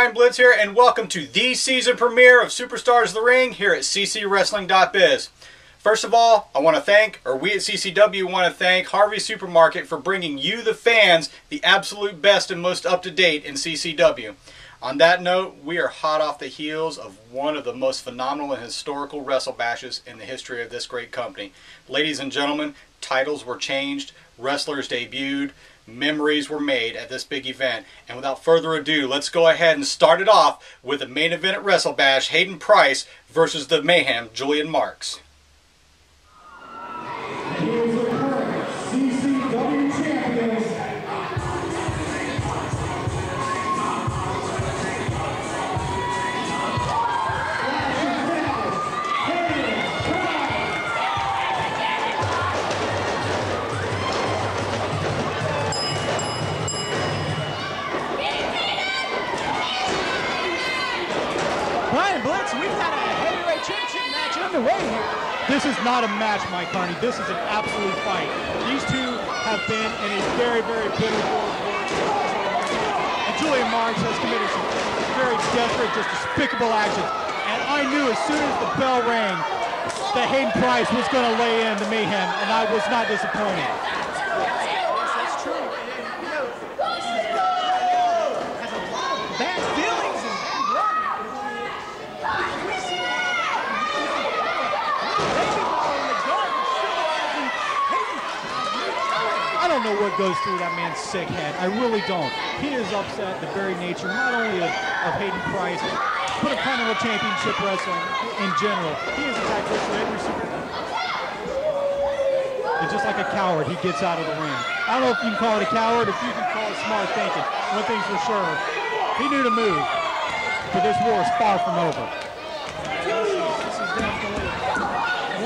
Brian Blitz here, and welcome to the season premiere of Superstars the Ring here at ccwrestling.biz. First of all, I want to thank, or we at CCW want to thank Harvey's Supermarket for bringing you, the fans, the absolute best and most up-to-date in CCW. On that note, we are hot off the heels of one of the most phenomenal and historical Wrestlebashes in the history of this great company. Ladies and gentlemen, titles were changed, wrestlers debuted, memories were made at this big event. And without further ado, let's go ahead and start it off with the main event at Wrestlebash, Hayden Price versus the Mayhem, Julian Marcs. Here's the current CCW champions. Brian Blitz, we've got a heavyweight championship match underway here. This is not a match, Mike Carney. This is an absolute fight. These two have been in a very, very bitter war. And Julian Marcs has committed some very desperate, just despicable actions. And I knew as soon as the bell rang that Hayden Price was going to lay in the Mayhem, and I was not disappointed. Yes, that's true. And, you know, has a lot of bad feelings and blood. I don't know what goes through that man's sick head. I really don't. He is upset at the very nature, not only of Hayden Price, but of Continental Championship Wrestling in general. He is attacked for every super. And just like a coward, he gets out of the ring. I don't know if you can call it a coward, if you can call it smart thinking. One thing's for sure, he knew to move. But this war is far from over. This is definitely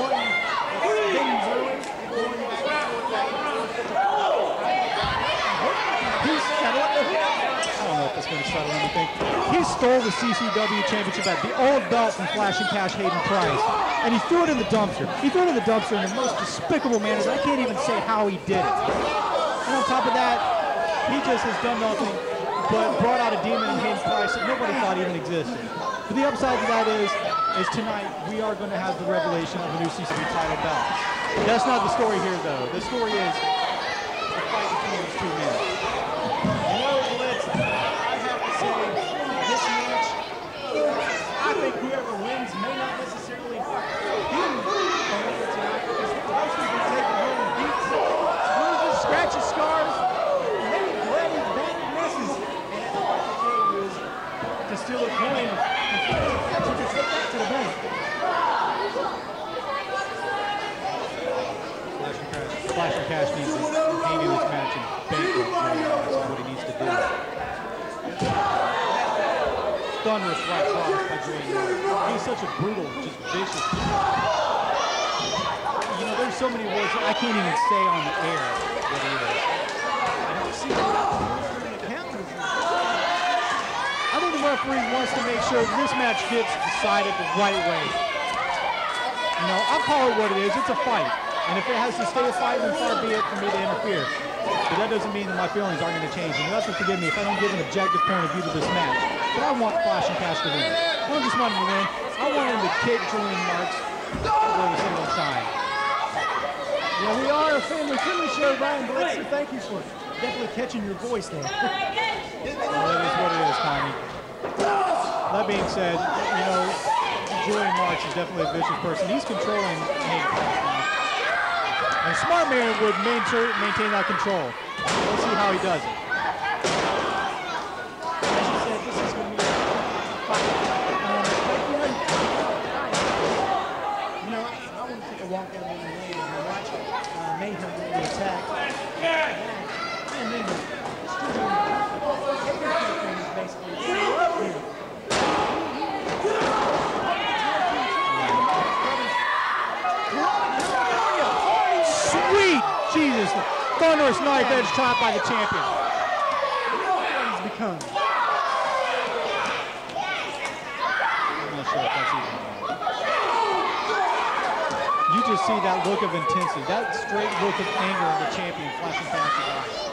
one hidden ruin. I don't know if it's going to settle anything. He stole the CCW Championship belt, the old belt from Flash and Cash Hayden Price, and he threw it in the dumpster. He threw it in the dumpster in the most despicable manner. I can't even say how he did it. And on top of that, he just has done nothing but brought out a demon in Hayden Price that nobody thought even existed. But the upside to that is tonight we are going to have the revelation of a new CCW title belt. That's not the story here, though. The story is the fight between these two men. You know, Blitz, I have to say, this match, I think whoever wins may not necessarily be the winner tonight, because Price has been taking home beats, bruises, scratches, scars, maybe bloody, bad messes. And all I can tell you is to steal a coin, you can take that to the bank. Flash and Cash needs to continue this match and bankrupt Julian Marcs. That's what he needs to do. Thunderous right cross by Julian Marcs. He's such a brutal, just vicious. You know, there's so many words that I can't even say on the air what he is. I think the referee wants to make sure this match gets decided the right way. You know, I'll call it what it is. It's a fight. And if it has to stay a fight, then far be it for me to interfere. But that doesn't mean that my feelings aren't going to change. And you'll have to forgive me if I don't give an objective point of view to this match. But I want Flash and Cash to win. I don't just want him to win. I want him to kick Julian Marcs every single time. Yeah, we are a family-friendly show, Brian Blitz, so thank you for definitely catching your voice there. Well, it is what it is, Tommy. That being said, you know, Julian Marcs is definitely a vicious person. He's controlling Hayden Price now. And a smart man would maintain that control. We'll see how he does it. As you said, this is going to be a fight. You know, I want to take a walk down memory lane and watch Mayhem really attack. And then the studio basically. Sweet Jesus, the thunderous knife edge chop by the champion. What he's become. I'm not sure if that's even You just see that look of intensity, that straight look of anger in the champion flashing past his eyes.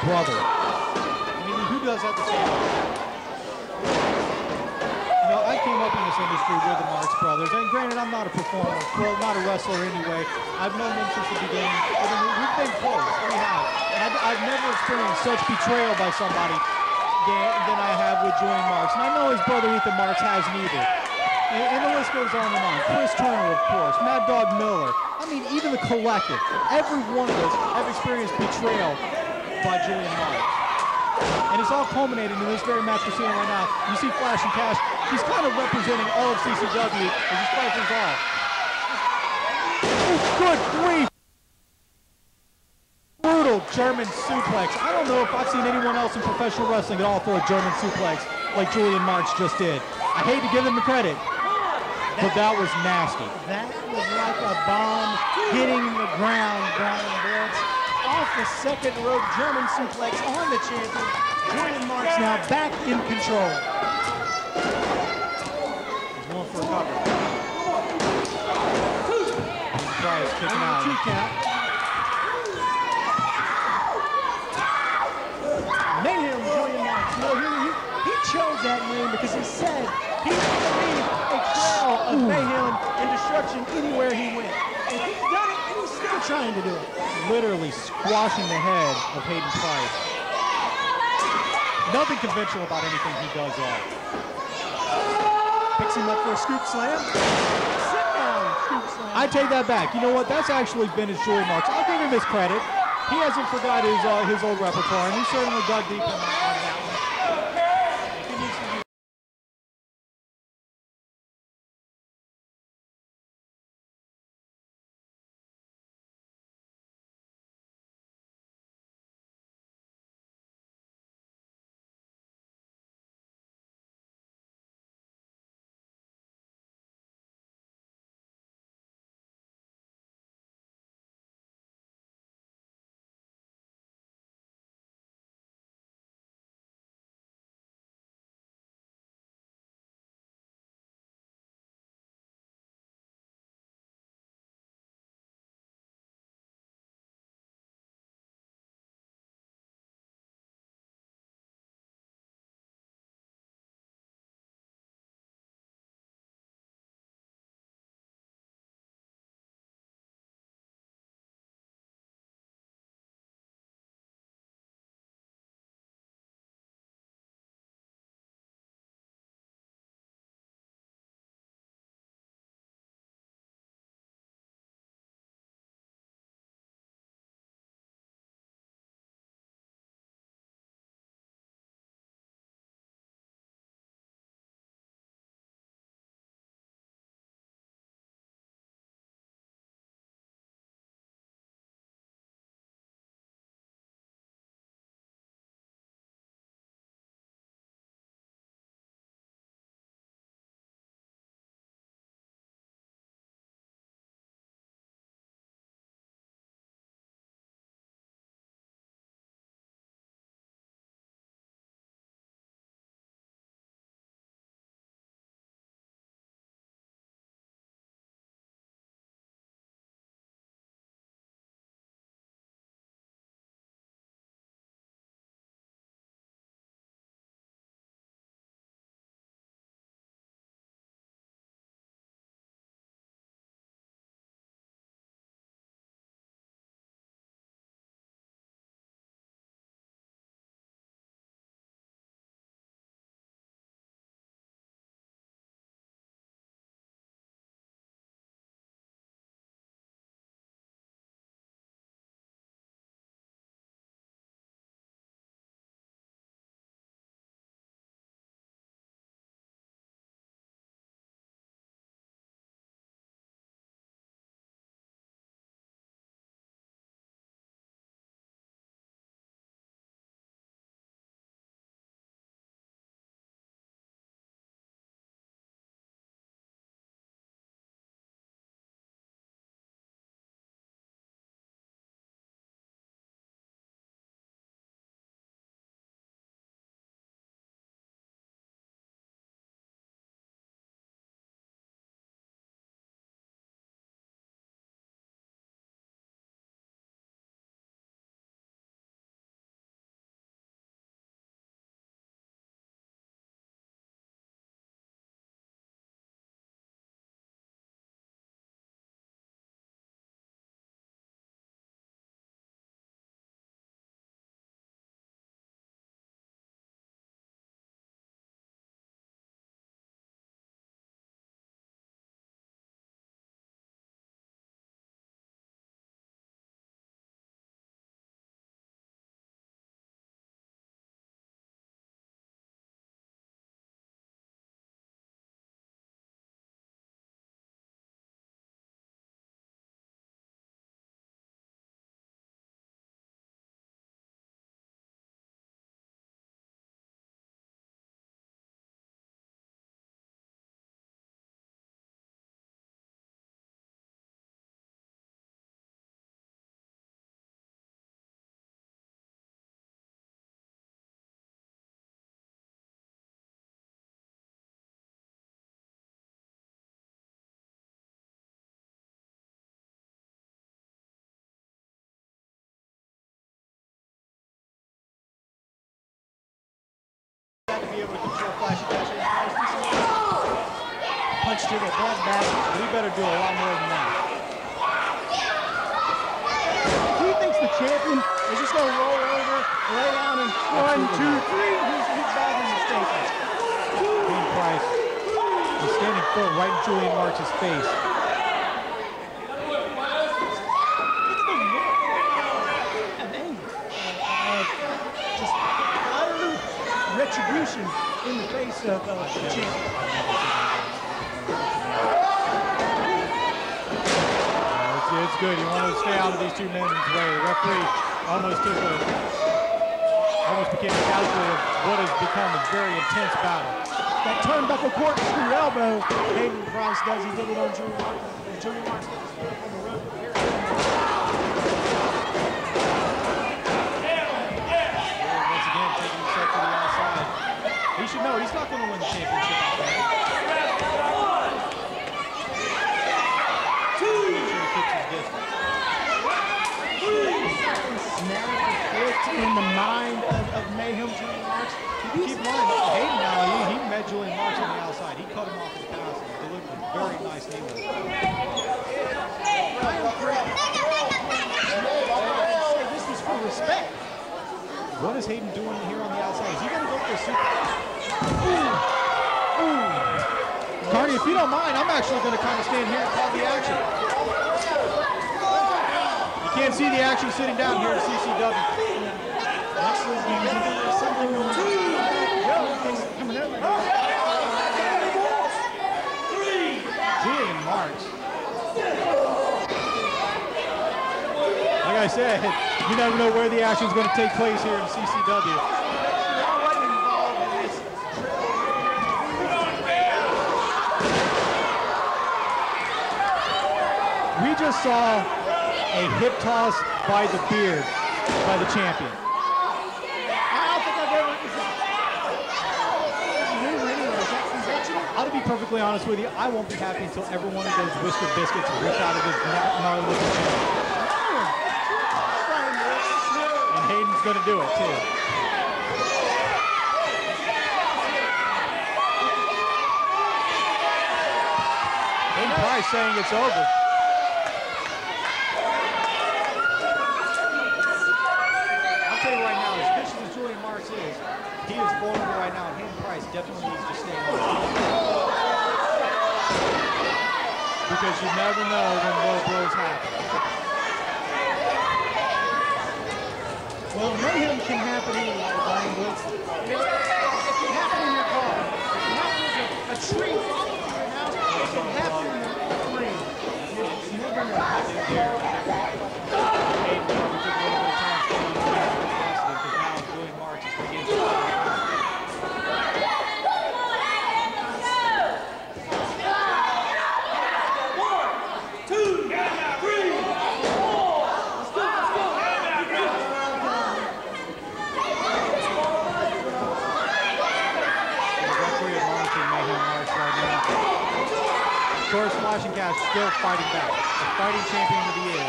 brother. I mean, who does that to family? You know, I came up in this industry with the Marcs brothers, and granted, I'm not a performer, well, not a wrestler anyway. I've known them since the beginning, but I mean, we've been close, we have. And I've never experienced such betrayal by somebody than I have with Julian Marcs. And I know his brother Ethan Marcs has neither. And the list goes on and on. Chris Turner, of course, Mad Dog Miller. I mean, even the collective, every one of us have experienced betrayal by Julian Marcs. And it's all culminating in this very match we're seeing right now. You see Flash and Cash. He's kind of representing all of CCW as he slices off. Oh, good grief! Brutal German suplex. I don't know if I've seen anyone else in professional wrestling at all throw a German suplex like Julian Marcs just did. I hate to give him the credit, but that was nasty. That was like a bomb hitting the ground, Brian Blitz. Off the second rope German suplex on the champion. Julian Marcs now back in control. He's going for a cover. Price kicking out. Two count. Mayhem Julian Marcs. No, he chose that name because he said he wanted to leave a trail of mayhem and destruction anywhere he went. And he's done it, and he's still trying to do it. Literally squashing the head of Hayden Price. Nothing conventional about anything he does all. Picks him up for a scoop slam. Sit down, scoop slam. I take that back. You know what? That's actually vintage Julian Marcs. I'll give him his credit. He hasn't forgot his old repertoire, and he certainly dug deep in that one. match to the bloodbath, but he better do a lot more than that. He thinks the champion is just going to roll over, lay down, and 1, 2, 3. He's bad in the statement. Hayden Price is standing full right in Julian Marcs' face. Just utter retribution in the face of the champion. It's good. You want to stay out of these two men's way. The referee almost became a casualty of what has become a very intense battle. That turnbuckle corkscrew elbow Hayden Price does. He did it on Julian Marcs. Julian Marcs on the road. Once again, taking himself to the outside. He should know he's not going to win the championship. In the mind of Mayhem, Julian Marcs. Keep in mind, Hayden now, he met Julian Marcs on the outside. He cut him off his pass and delivered a very nice knee with it. This was for respect. What is Hayden doing here on the outside? Is he going to go for a super? Carney, if you don't mind, I'm actually going to kind of stand here and call the action. You can't see the action sitting down here at CCW. Julian Marcs. Like I said, you never know where the action is going to take place here in CCW. We just saw a hip toss by the beard by the champion. I'll be perfectly honest with you, I won't be happy until every one of those Whisker biscuits are ripped out of his gnarly looking chin. And Hayden's going to do it too. Hayden Price saying it's over. I'll tell you right now, as vicious as Julian Marcs is, he is vulnerable right now, and Hayden Price definitely needs to stay on. Because you never know when low blows happen. Well, mayhem can happen anywhere, Brian Blitz. It can happen in your car. It can happen as a tree falling to your house. It can happen in the rain. You never know. Hayden probably took a little bit of time staying on the because now Julian Marcs is beginning to Of course, Flashing Cash still fighting back. The fighting champion of the year.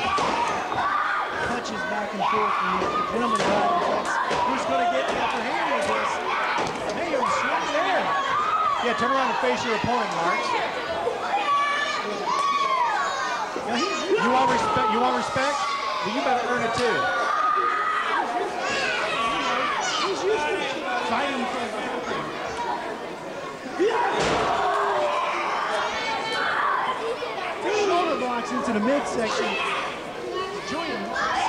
Punches back and forth from these gentlemen. Who's going to get the upper hand with this? Mayhem's right there. Yeah, turn around and face your opponent, Marcs. You want respect? You want respect? Well, you better earn it too. He's used to fighting for the shoulder blocks into the midsection. Julian Marcs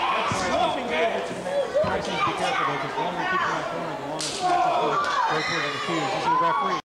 slumping over to the mat. Price needs to be careful though, because the longer he keeps him in that corner, the longer the match is going to go toward the fuse. This is the referee.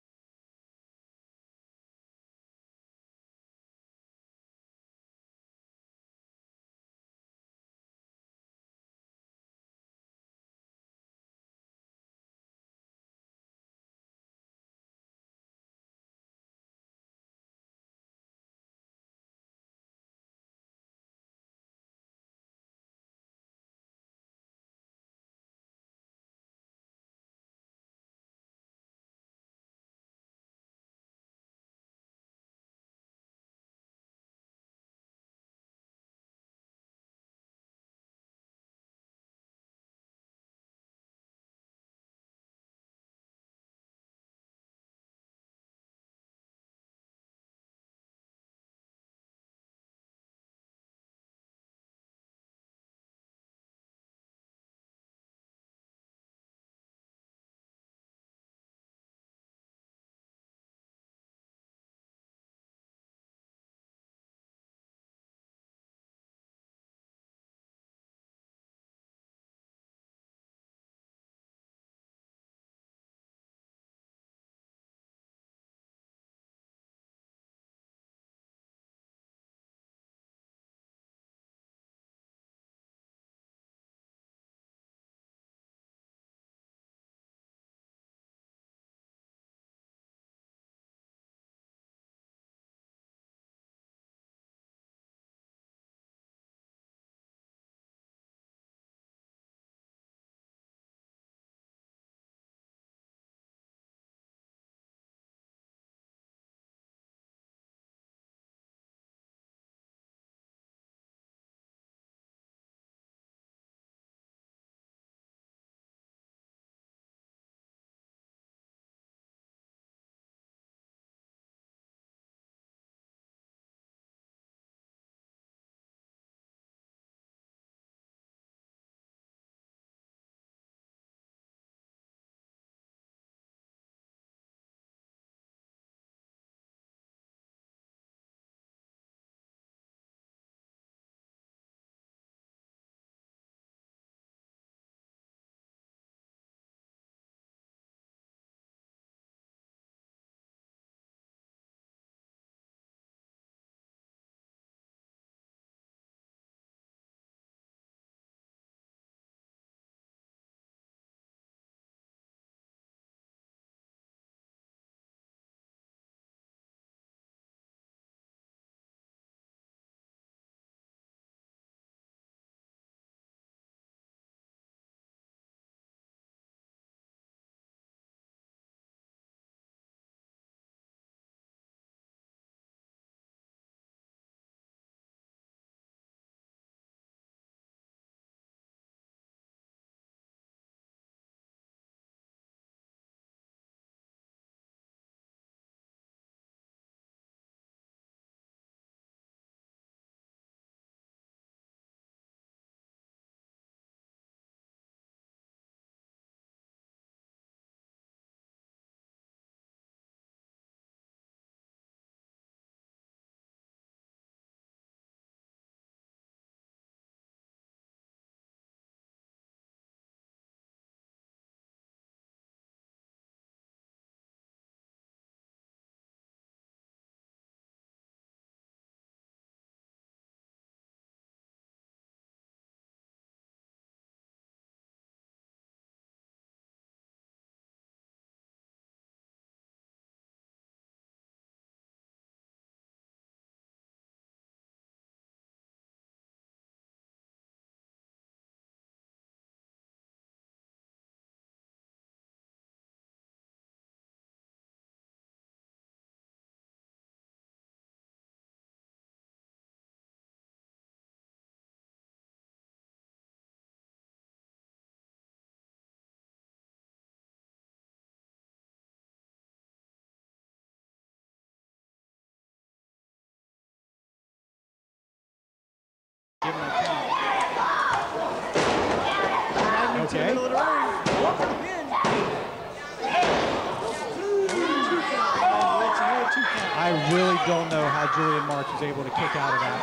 I really don't know how Julian Marcs was able to kick out of that.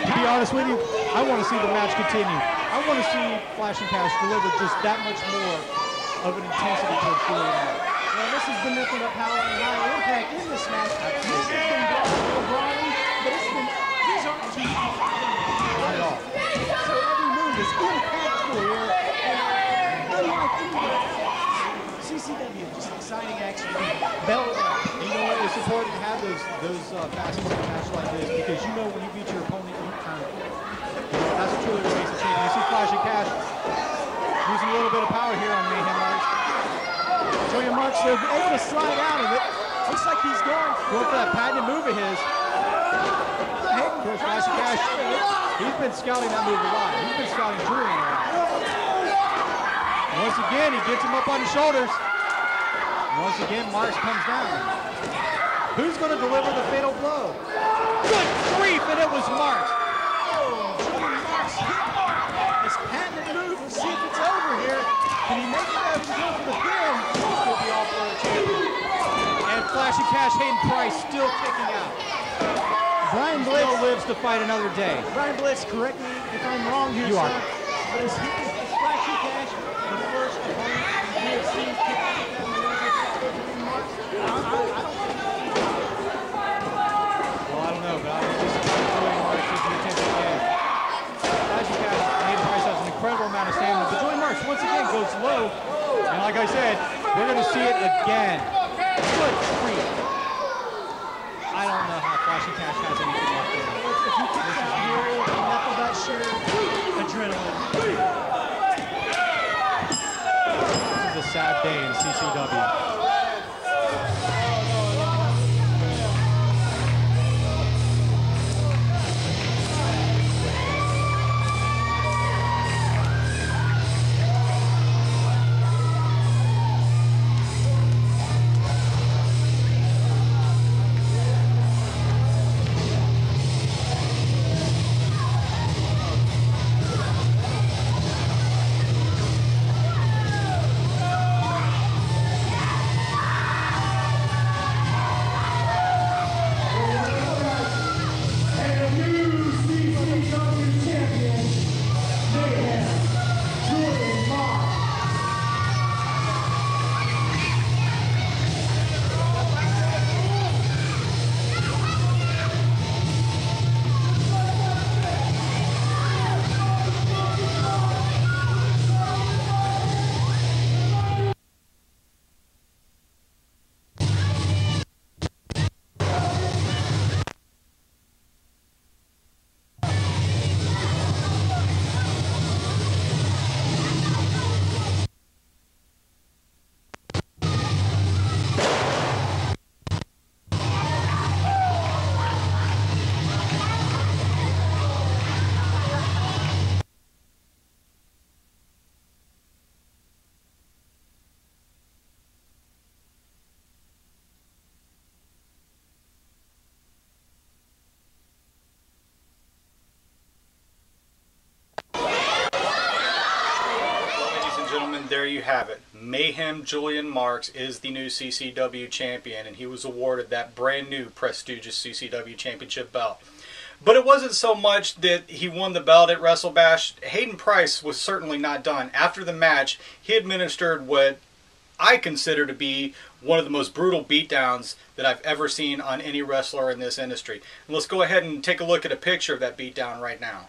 To be honest with you, I want to see the match continue. I want to see Flash and Cash deliver just that much more of an intensity towards Julian Marcs. Well, this is the method of power and high impact in this match. This has been brought to O'Brien, but these aren't too Not at all. So every move is impactful here. And unlike CCW, just exciting action. Bell up. You know what? It's important to have those facets in a match like this because you know when you beat your opponent, you turn it. That's truly what makes it champion. You see Flash and Cash using a little bit of power here on Mayhem Marks. Julian Marcs, they're able to slide out of it. Looks like he's going for that patented move of his. Of course, Flash and Cash, he's been scouting that move a lot. He's been scouting Julian a lot. Once again, he gets him up on his shoulders. Once again, Marks comes down. Who's going to deliver the fatal blow? Good grief, and it was Marks. Julian Marcs hit this patented move. We'll see if it's over here. Can he make it out and go for the pin? He'll be all for a champion. And Flash and Cash Hayden Price still kicking out. Brian Blitz still lives to fight another day. Brian Blitz, correct me if I'm wrong here, you sir. Are. But is Flash and Cash the first opponent we have seen kick out of Julian Marcs? Well, I don't know, but I was disappointed Julian Marcs is the attention again. Flash and Cash Hayden Price has an incredible amount of stamina, but Julian Marcs once again goes low. And like I said, we're going to see it again. Good grief. I don't know how Flash and Cash has anything like that. If you kick out here, it will be enough of that sheer adrenaline. This is a sad day in CCW. There you have it. Mayhem Julian Marcs is the new CCW champion, and he was awarded that brand new prestigious CCW Championship belt. But it wasn't so much that he won the belt at Wrestlebash. Hayden Price was certainly not done. After the match, he administered what I consider to be one of the most brutal beatdowns that I've ever seen on any wrestler in this industry. And let's go ahead and take a look at a picture of that beatdown right now.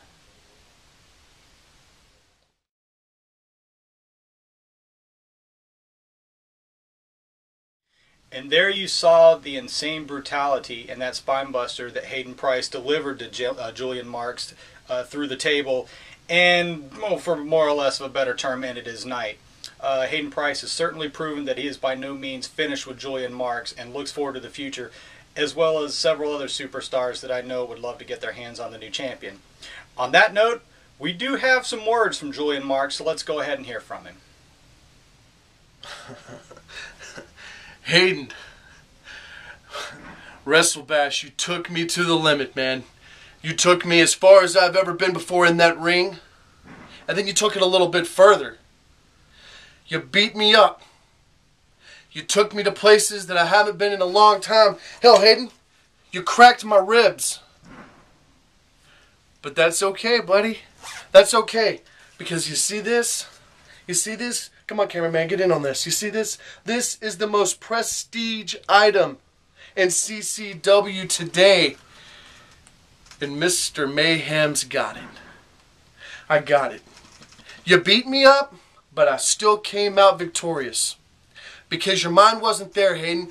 And there you saw the insane brutality and that spine buster that Hayden Price delivered to Julian Marcs through the table, and well, for more or less of a better term, ended his night. Hayden Price has certainly proven that he is by no means finished with Julian Marcs and looks forward to the future, as well as several other superstars that I know would love to get their hands on the new champion. On that note, we do have some words from Julian Marcs, so let's go ahead and hear from him. Hayden, Wrestlebash, you took me to the limit, man. You took me as far as I've ever been before in that ring. I think you took it a little bit further. You beat me up. You took me to places that I haven't been in a long time. Hell, Hayden, you cracked my ribs. But that's okay, buddy. That's okay. Because you see this? You see this? Come on, cameraman, get in on this. You see this? This is the most prestige item in CCW today. And Mr. Mayhem's got it. I got it. You beat me up, but I still came out victorious. Because your mind wasn't there, Hayden.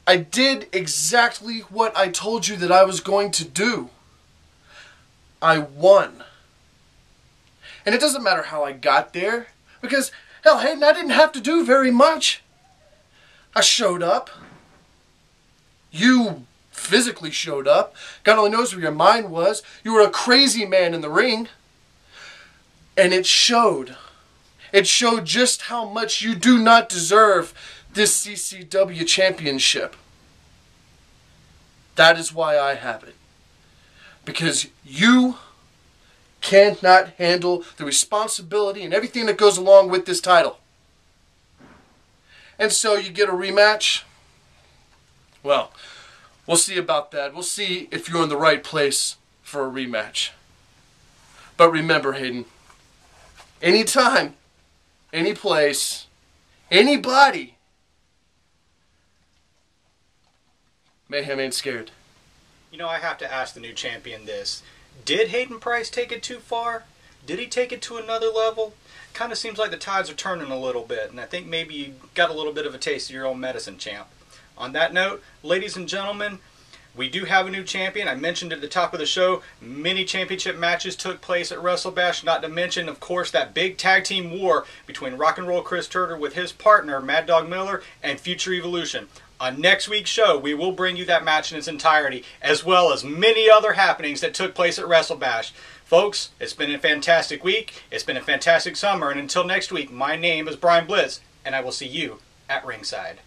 I did exactly what I told you that I was going to do. I won. And it doesn't matter how I got there. Because, hell, Hayden, I didn't have to do very much. I showed up. You physically showed up. God only knows where your mind was. You were a crazy man in the ring. And it showed. It showed just how much you do not deserve this CCW Championship. That is why I have it. Because you cannot handle the responsibility and everything that goes along with this title. And so you get a rematch? Well, we'll see about that. We'll see if you're in the right place for a rematch. But remember, Hayden, anytime, any place, anybody, Mayhem ain't scared. You know, I have to ask the new champion this. Did Hayden Price take it too far? Did he take it to another level? Kind of seems like the tides are turning a little bit, and I think maybe you got a little bit of a taste of your own medicine, champ. On that note, ladies and gentlemen, we do have a new champion. I mentioned at the top of the show, many championship matches took place at Wrestlebash, not to mention, of course, that big tag team war between Rock and Roll Chris Turner with his partner, Mad Dog Miller, and Future Evolution. On next week's show, we will bring you that match in its entirety, as well as many other happenings that took place at Wrestlebash. Folks, it's been a fantastic week. It's been a fantastic summer. And until next week, my name is Brian Blitz, and I will see you at ringside.